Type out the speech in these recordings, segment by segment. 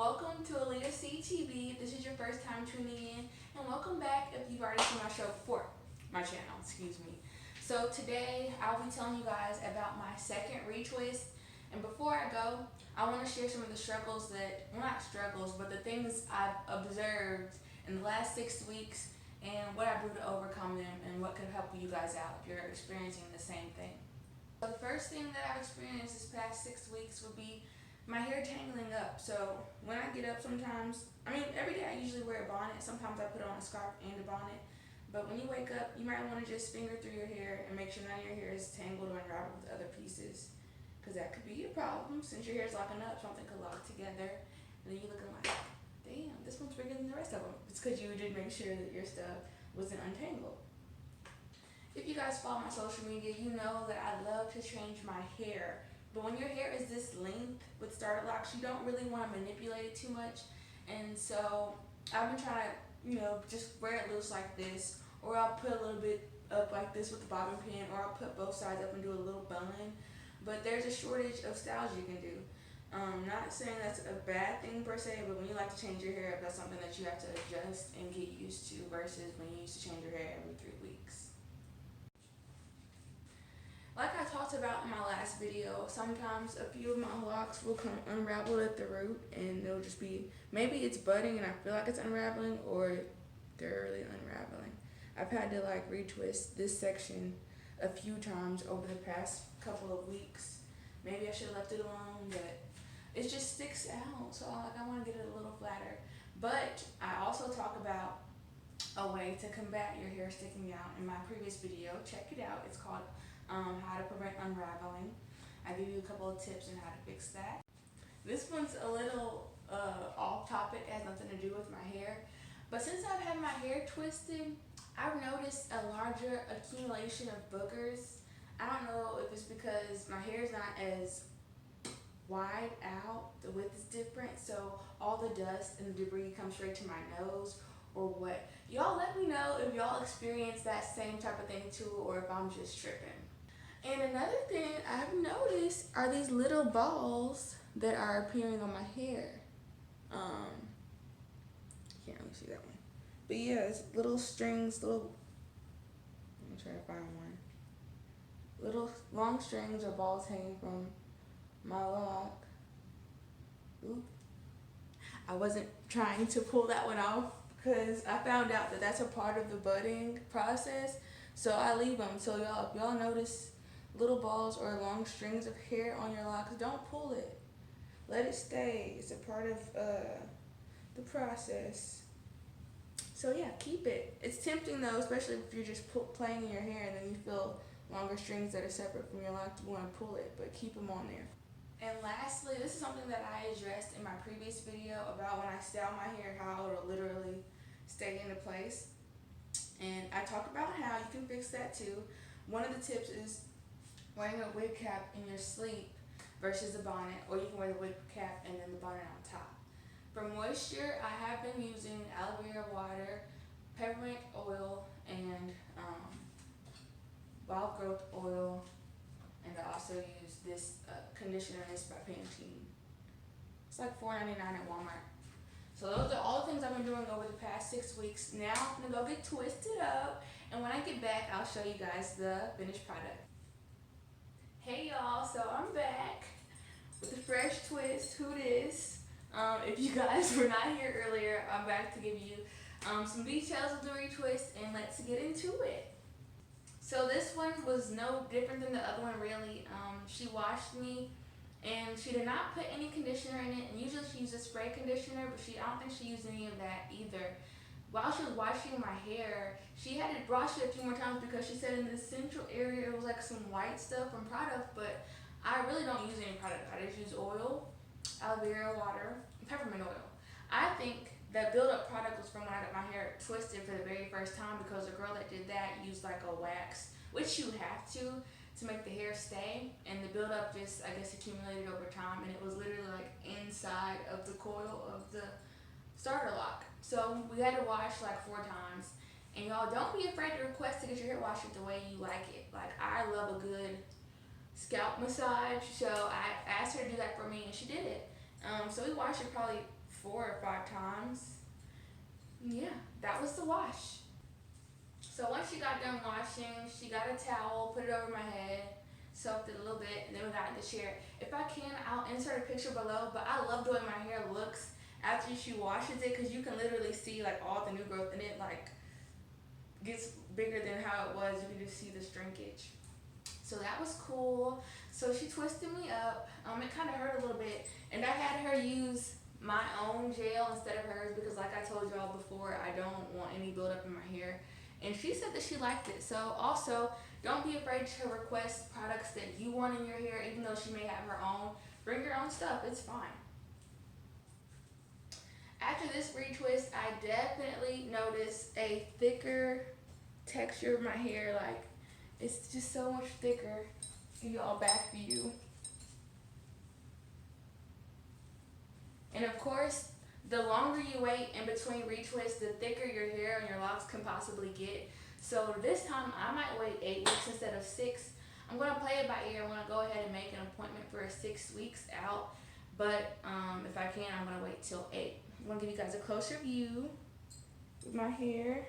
Welcome to Alita CTV. This is your first time tuning in, and welcome back if you've already seen my show before. My channel, excuse me. So today I'll be telling you guys about my second retwist. And before I go, I want to share some of the struggles that, well, not struggles, but the things I've observed in the last 6 weeks and what I do to overcome them and what could help you guys out if you're experiencing the same thing. So the first thing that I've experienced this past 6 weeks would be my hair tangling up. So when I get up sometimes, every day I usually wear a bonnet. Sometimes I put on a scarf and a bonnet. But when you wake up, you might want to just finger through your hair and make sure none of your hair is tangled or unraveled with other pieces. Because that could be a problem. Since your hair is locking up, something could lock together. And then you're looking like, damn, this one's bigger than the rest of them. It's because you did make sure that your stuff wasn't untangled. If you guys follow my social media, you know that I love to change my hair. But when your hair is this length with starter locks, you don't really want to manipulate it too much. And so I've been trying to, just wear it loose like this, or I'll put a little bit up like this with the bobbin pin, or I'll put both sides up and do a little bun. But there's a shortage of styles you can do. Not saying that's a bad thing per se, but when you like to change your hair up, that's something that you have to adjust and get used to versus when you used to change your hair every 3 weeks. Like I talked about in my last video, sometimes a few of my locks will come unraveled at the root, and they'll just be, maybe it's budding and I feel like it's unraveling, or they're really unraveling. I've had to retwist this section a few times over the past couple of weeks. Maybe I should have left it alone, but it just sticks out, so I want to get it a little flatter. But I also talk about a way to combat your hair sticking out in my previous video. Check it out. It's called how to prevent unraveling. I give you a couple of tips on how to fix that. This one's a little off topic, it has nothing to do with my hair, but since I've had my hair twisted, I've noticed a larger accumulation of boogers. I don't know if it's because my hair is not as wide out, the width is different, so all the dust and the debris comes straight to my nose, or what. Y'all let me know if y'all experience that same type of thing too, or if I'm just tripping. And another thing I've noticed are these little balls that are appearing on my hair. Can't really see that one. But yeah, it's little strings, let me try to find one. Little long strings or balls hanging from my lock. Oop. I wasn't trying to pull that one off because I found out that that's a part of the budding process. So I leave them. So if y'all notice little balls or long strings of hair on your locks, don't pull it. Let it stay. It's a part of the process. So yeah, keep it. It's tempting though, especially if you're just playing in your hair and then you feel longer strings that are separate from your lock. You want to pull it, but keep them on there. And lastly, this is something that I addressed in my previous video about when I style my hair, how it'll literally stay into place. And I talked about how you can fix that too. One of the tips is wearing a wig cap in your sleep versus a bonnet, or you can wear the wig cap and then the bonnet on top. For moisture, I have been using aloe vera water, peppermint oil, and wild growth oil, and I also use this conditioner by Pantene. It's like $4.99 at Walmart. So those are all the things I've been doing over the past 6 weeks. Now I'm gonna go get twisted up, and when I get back, I'll show you guys the finished product. Hey y'all, so I'm back with a fresh twist. Who dis? If you guys were not here earlier, I'm back to give you some details of the retwist, and let's get into it. So this one was no different than the other one really. She washed me and she did not put any conditioner in it, and usually she uses spray conditioner, but I don't think she used any of that either. While she was washing my hair, she had to brush it a few more times because she said in the central area it was like some white stuff from product, but I really don't use any product. I just use oil, aloe vera water, and peppermint oil. I think that build-up product was from when I got my hair twisted for the very first time, because the girl that did that used like a wax, which you have to make the hair stay, and the build-up just, I guess, accumulated over time, and it was literally like inside of the coil of the starter lock. So we had to wash like 4 times, and y'all don't be afraid to request to get your hair washed the way you like it. Like, I love a good scalp massage, so I asked her to do that for me, and she did it. So we washed it probably 4 or 5 times. Yeah, that was the wash. So once she got done washing, she got a towel, put it over my head, soaked it a little bit, and then we got in the chair. If I can, I'll insert a picture below, but I love the way my hair looks after she washes it, because you can literally see like all the new growth, and it like gets bigger than how it was. You can just see the shrinkage. So that was cool. So she twisted me up. It kind of hurt a little bit, and I had her use my own gel instead of hers, because like I told y'all before, I don't want any buildup in my hair. And she said that she liked it. So also, don't be afraid to request products that you want in your hair, even though she may have her own. Bring your own stuff, it's fine. After this retwist, I definitely noticed a thicker texture of my hair. Like, it's just so much thicker. Y'all, back view. And of course, the longer you wait in between retwists, the thicker your hair and your locks can possibly get. So this time, I might wait 8 weeks instead of 6. I'm going to play it by ear. I'm going to go ahead and make an appointment for 6 weeks out. But if I can, I'm going to wait till 8. I'm going to give you guys a closer view with my hair.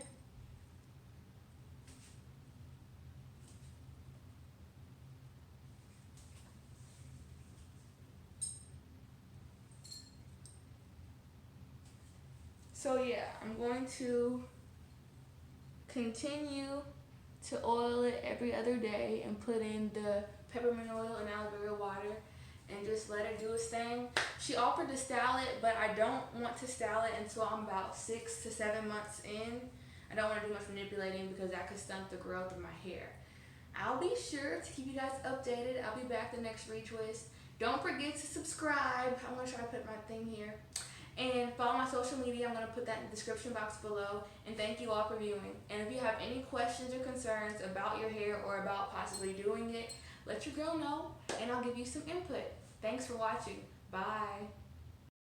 So yeah, I'm going to continue to oil it every other day and put in the peppermint oil and aloe vera water and just let it do its thing. She offered to style it, but I don't want to style it until I'm about 6 to 7 months in. I don't want to do much manipulating because that could stunt the growth of my hair. I'll be sure to keep you guys updated. I'll be back the next retwist. Don't forget to subscribe. I'm going to try to put my thing here. And follow my social media. I'm going to put that in the description box below. And thank you all for viewing. And if you have any questions or concerns about your hair or about possibly doing it, let your girl know and I'll give you some input. Thanks for watching. Bye.